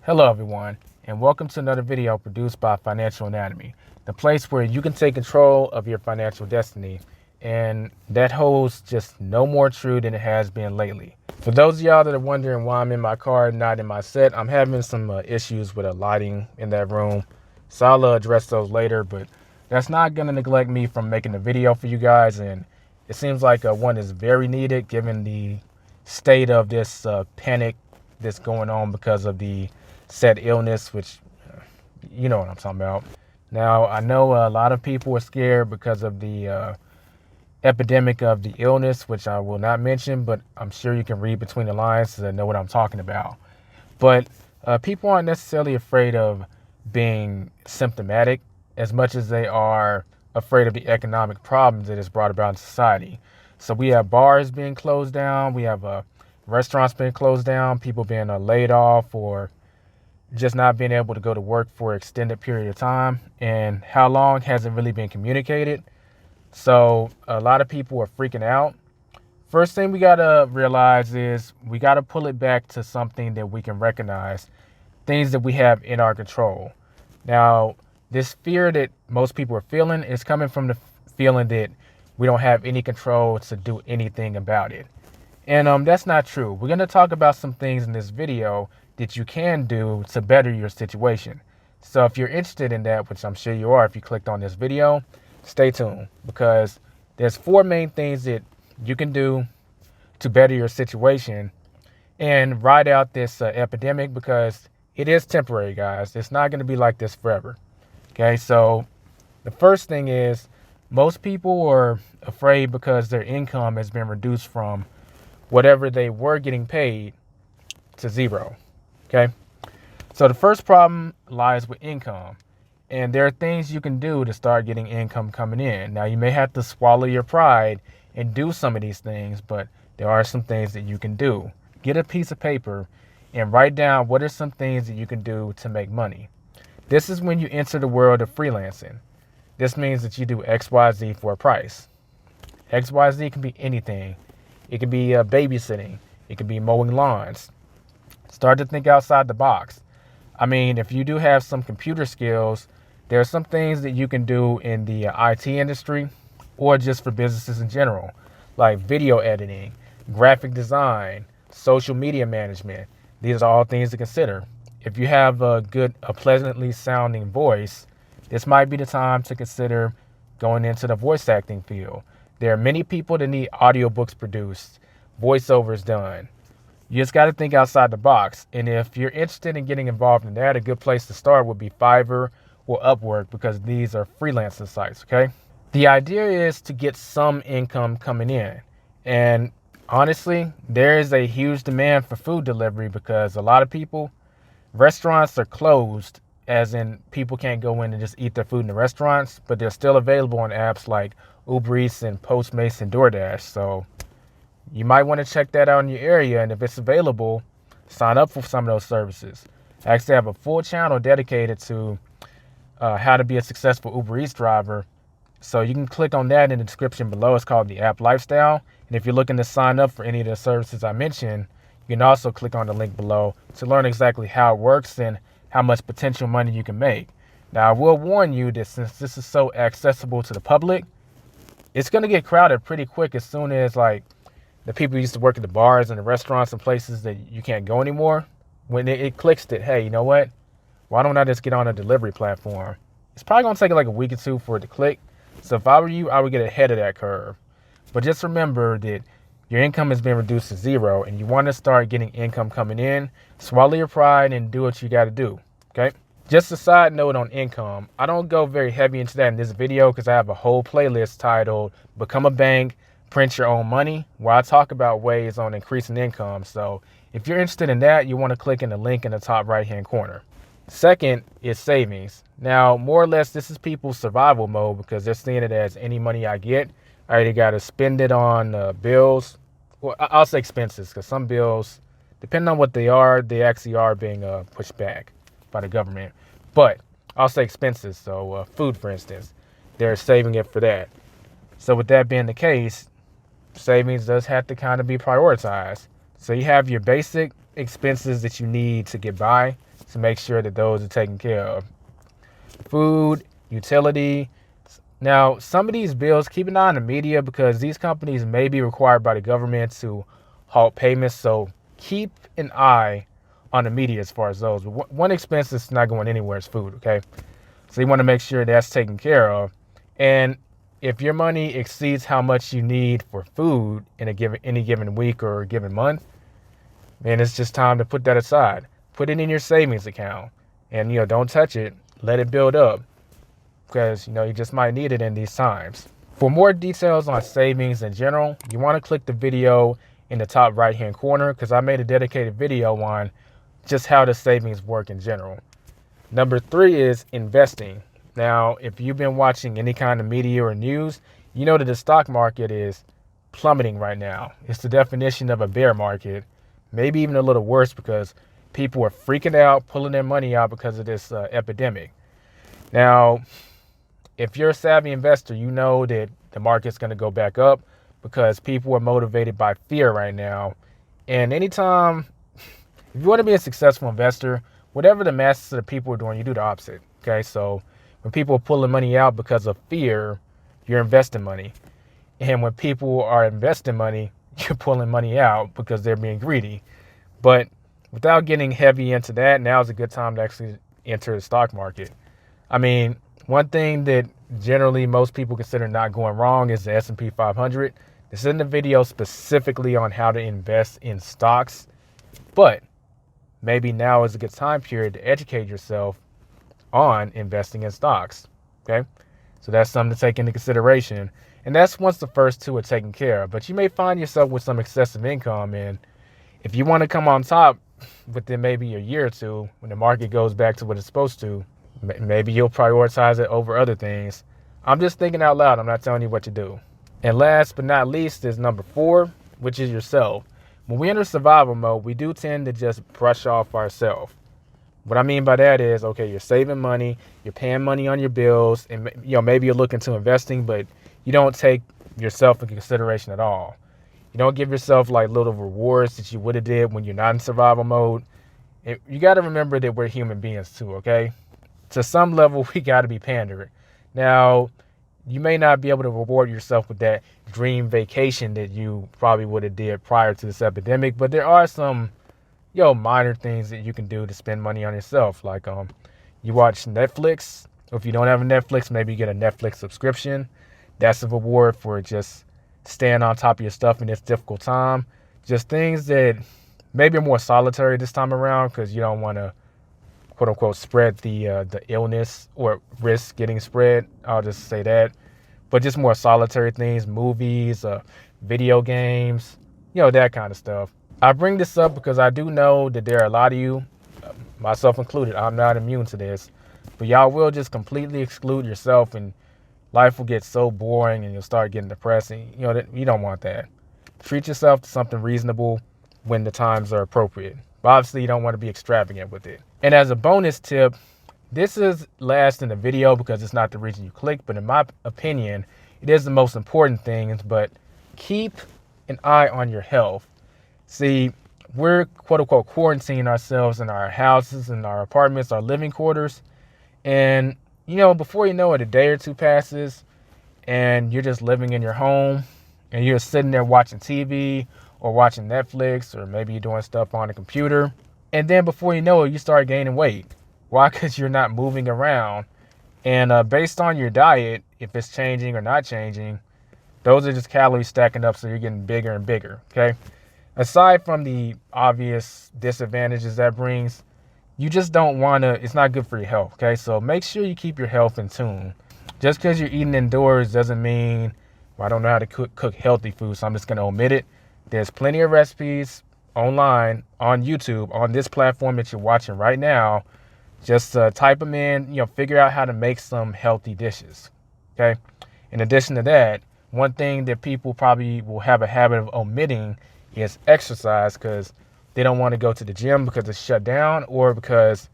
Hello everyone, and welcome to another video produced by Financial Anatomy, the place where you can take control of your financial destiny, and that holds just no more true than it has been lately. For those of y'all that are wondering why I'm in my car and not in my set, I'm having some issues with lighting in that room, so I'll address those later, but that's not going to neglect me from making a video for you guys, and it seems like one is very needed given the state of this panic that's going on because of the said illness, which you know what I'm talking about. Now, I know a lot of people are scared because of the epidemic of the illness, which I will not mention, but I'm sure you can read between the lines to know what I'm talking about. But people aren't necessarily afraid of being symptomatic as much as they are afraid of the economic problems that is brought about in society. So we have bars being closed down, we have restaurants being closed down, people being laid off, or just not being able to go to work for an extended period of time. And how long hasn't really been communicated. So a lot of people are freaking out. First thing we got to realize is we got to pull it back to something that we can recognize, things that we have in our control. Now, this fear that most people are feeling is coming from the feeling that we don't have any control to do anything about it. And that's not true. We're going to talk about some things in this video that you can do to better your situation. So if you're interested in that, which I'm sure you are if you clicked on this video, stay tuned, because there's 4 main things that you can do to better your situation and ride out this epidemic, because it is temporary, guys. It's not going to be like this forever. Okay, so the first thing is most people are afraid because their income has been reduced from whatever they were getting paid to zero. Okay, so the first problem lies with income, and there are things you can do to start getting income coming in. Now, you may have to swallow your pride and do some of these things, but there are some things that you can do. Get a piece of paper and write down what are some things that you can do to make money. This is when you enter the world of freelancing. This means that you do XYZ for a price. XYZ can be anything. It can be babysitting. It can be mowing lawns. Start to think outside the box. I mean, if you do have some computer skills, there are some things that you can do in the IT industry or just for businesses in general, like video editing, graphic design, social media management. These are all things to consider. If you have a pleasantly sounding voice, this might be the time to consider going into the voice acting field. There are many people that need audiobooks produced, voiceovers done. You just got to think outside the box. And if you're interested in getting involved in that, a good place to start would be Fiverr or Upwork, because these are freelancing sites, okay? The idea is to get some income coming in. And honestly, there is a huge demand for food delivery because a lot of people, restaurants are closed, as in people can't go in and just eat their food in the restaurants, but they're still available on apps like Uber Eats and Postmates and DoorDash. So you might want to check that out in your area, and if it's available, sign up for some of those services. I actually have a full channel dedicated to how to be a successful Uber Eats driver, so you can click on that in the description below. It's called the App Lifestyle, and if you're looking to sign up for any of the services I mentioned, you can also click on the link below to learn exactly how it works and how much potential money you can make. Now, I will warn you that since this is so accessible to the public, it's going to get crowded pretty quick as soon as the people who used to work at the bars and the restaurants and places that you can't go anymore, when it clicks that, hey, you know what? Why don't I just get on a delivery platform? It's probably going to take like a week or two for it to click. So if I were you, I would get ahead of that curve. But just remember that your income has been reduced to zero and you want to start getting income coming in. Swallow your pride and do what you got to do, okay? Just a side note on income. I don't go very heavy into that in this video because I have a whole playlist titled Become a Bank, Print Your Own Money, where I talk about ways on increasing income. So if you're interested in that, you want to click in the link in the top right hand corner. Second is savings. Now, more or less, this is people's survival mode because they're seeing it as any money I get, I either got to spend it on bills. Well, I'll say expenses, because some bills, depending on what they actually are being pushed back by the government. But I'll say expenses. So food, for instance, they're saving it for that. So with that being the case, savings does have to kind of be prioritized. So you have your basic expenses that you need to get by, to make sure that those are taken care of. Food, utility. Now, some of these bills, keep an eye on the media because these companies may be required by the government to halt payments. So keep an eye on the media as far as those. But one expense that's not going anywhere is food, okay? So you want to make sure that's taken care of. And if your money exceeds how much you need for food in any given week or a given month, then it's just time to put that aside. Put it in your savings account and, don't touch it. Let it build up because, you just might need it in these times. For more details on savings in general, you want to click the video in the top right-hand corner because I made a dedicated video on just how the savings work in general. Number 3 is investing. Now, if you've been watching any kind of media or news, you know that the stock market is plummeting right now. It's the definition of a bear market, maybe even a little worse because people are freaking out, pulling their money out because of this epidemic. Now, if you're a savvy investor, you know that the market's going to go back up because people are motivated by fear right now. And anytime, if you want to be a successful investor, whatever the masses of the people are doing, you do the opposite. Okay, so when people are pulling money out because of fear, you're investing money. And when people are investing money, you're pulling money out because they're being greedy. But without getting heavy into that, now is a good time to actually enter the stock market. I mean, one thing that generally most people consider not going wrong is the S&P 500. This isn't a video specifically on how to invest in stocks, but maybe now is a good time period to educate yourself on investing in stocks. Okay, so that's something to take into consideration. And that's once the first two are taken care of. But you may find yourself with some excessive income. And if you want to come on top within maybe a year or two, when the market goes back to what it's supposed to, maybe you'll prioritize it over other things. I'm just thinking out loud. I'm not telling you what to do. And last but not least is number 4, which is yourself. When we enter survival mode, we do tend to just brush off ourselves. What I mean by that is, okay, you're saving money, you're paying money on your bills, and maybe you're looking to investing, but you don't take yourself into consideration at all. You don't give yourself like little rewards that you would have did when you're not in survival mode. You got to remember that we're human beings too, okay? To some level, we got to be pandering. Now, you may not be able to reward yourself with that dream vacation that you probably would have did prior to this epidemic, but there are some minor things that you can do to spend money on yourself. Like you watch Netflix. If you don't have a Netflix, maybe you get a Netflix subscription. That's a reward for just staying on top of your stuff in this difficult time. Just things that maybe are more solitary this time around because you don't want to, quote unquote, spread the illness or risk getting spread. I'll just say that. But just more solitary things, movies, video games, that kind of stuff. I bring this up because I do know that there are a lot of you, myself included, I'm not immune to this, but y'all will just completely exclude yourself and life will get so boring and you'll start getting depressed. And, you don't want that. Treat yourself to something reasonable when the times are appropriate. But obviously, you don't want to be extravagant with it. And as a bonus tip, this is last in the video because it's not the reason you click, but in my opinion, it is the most important thing. But keep an eye on your health. See, we're, quote unquote, quarantining ourselves in our houses, in our apartments, our living quarters. And, before you know it, a day or two passes and you're just living in your home and you're sitting there watching TV or watching Netflix, or maybe you're doing stuff on the computer. And then before you know it, you start gaining weight. Why? Because you're not moving around. And based on your diet, if it's changing or not changing, those are just calories stacking up. So you're getting bigger and bigger. Okay. Aside from the obvious disadvantages that brings, you just don't want to, it's not good for your health, okay? So make sure you keep your health in tune. Just because you're eating indoors doesn't mean, well, I don't know how to cook healthy food, so I'm just going to omit it. There's plenty of recipes online, on YouTube, on this platform that you're watching right now. Just type them in, figure out how to make some healthy dishes, okay? In addition to that, one thing that people probably will have a habit of omitting is exercise because they don't want to go to the gym because it's shut down or because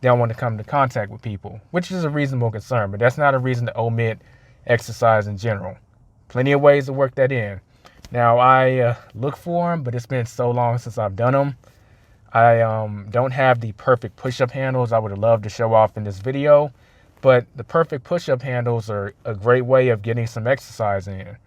they don't want to come into contact with people, which is a reasonable concern, but that's not a reason to omit exercise in general. plenty of ways to work that in. Now, I look for them, but it's been so long since I've done them. I don't have the perfect push-up handles I would have loved to show off in this video, but the perfect push-up handles are a great way of getting some exercise in.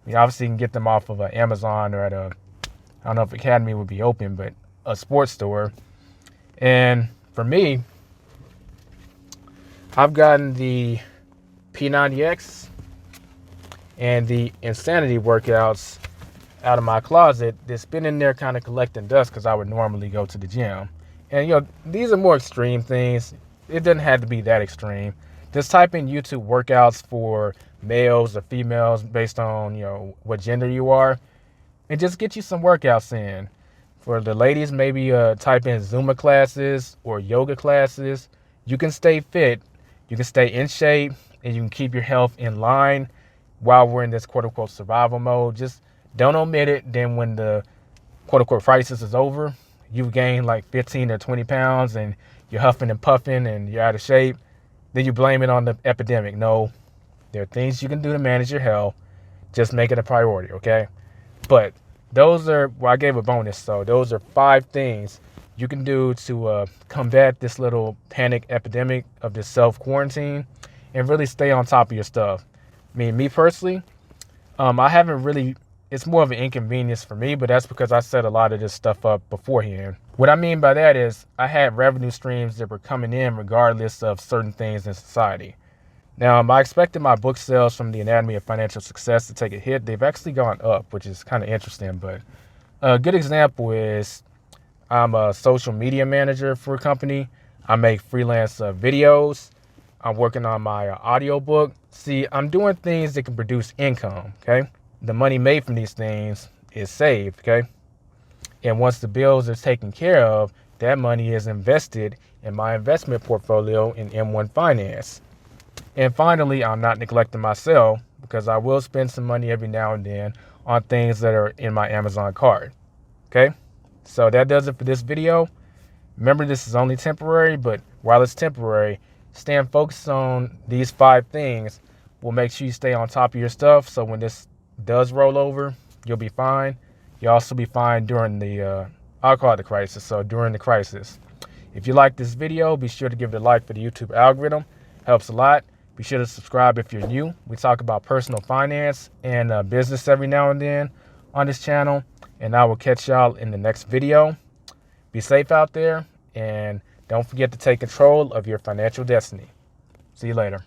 You obviously can get them off of Amazon or at I don't know if Academy would be open, but a sports store. And for me, I've gotten the P90X and the Insanity workouts out of my closet that's been in there kind of collecting dust because I would normally go to the gym. And, these are more extreme things. It doesn't have to be that extreme. Just type in YouTube workouts for males or females based on, what gender you are, and just get you some workouts in. For the ladies, maybe type in Zumba classes or yoga classes. You can stay fit, you can stay in shape, and you can keep your health in line while we're in this quote-unquote survival mode. Just don't omit it. Then when the quote-unquote crisis is over, you've gained like 15 or 20 pounds and you're huffing and puffing and you're out of shape, then you blame it on the epidemic. No, there are things you can do to manage your health. Just make it a priority, okay? But those are, I gave a bonus, so those are 5 things you can do to combat this little panic epidemic of this self-quarantine and really stay on top of your stuff. I mean, me personally, I haven't really, it's more of an inconvenience for me, but that's because I set a lot of this stuff up beforehand. What I mean by that is I had revenue streams that were coming in regardless of certain things in society. Now, I expected my book sales from the Anatomy of Financial Success to take a hit. They've actually gone up, which is kind of interesting. But a good example is I'm a social media manager for a company. I make freelance videos. I'm working on my audio book. See, I'm doing things that can produce income, okay? The money made from these things is saved, okay? And once the bills are taken care of, that money is invested in my investment portfolio in M1 Finance. And finally, I'm not neglecting myself because I will spend some money every now and then on things that are in my Amazon cart, okay? So that does it for this video. Remember, this is only temporary, but while it's temporary, staying focused on these 5 things will make sure you stay on top of your stuff. So when this does roll over, you'll be fine. You'll also be fine during the, I'll call it the crisis. So during the crisis, if you like this video, be sure to give it a like for the YouTube algorithm. Helps a lot. Be sure to subscribe if you're new. We talk about personal finance and business every now and then on this channel. And I will catch y'all in the next video. Be safe out there, and don't forget to take control of your financial destiny. See you later.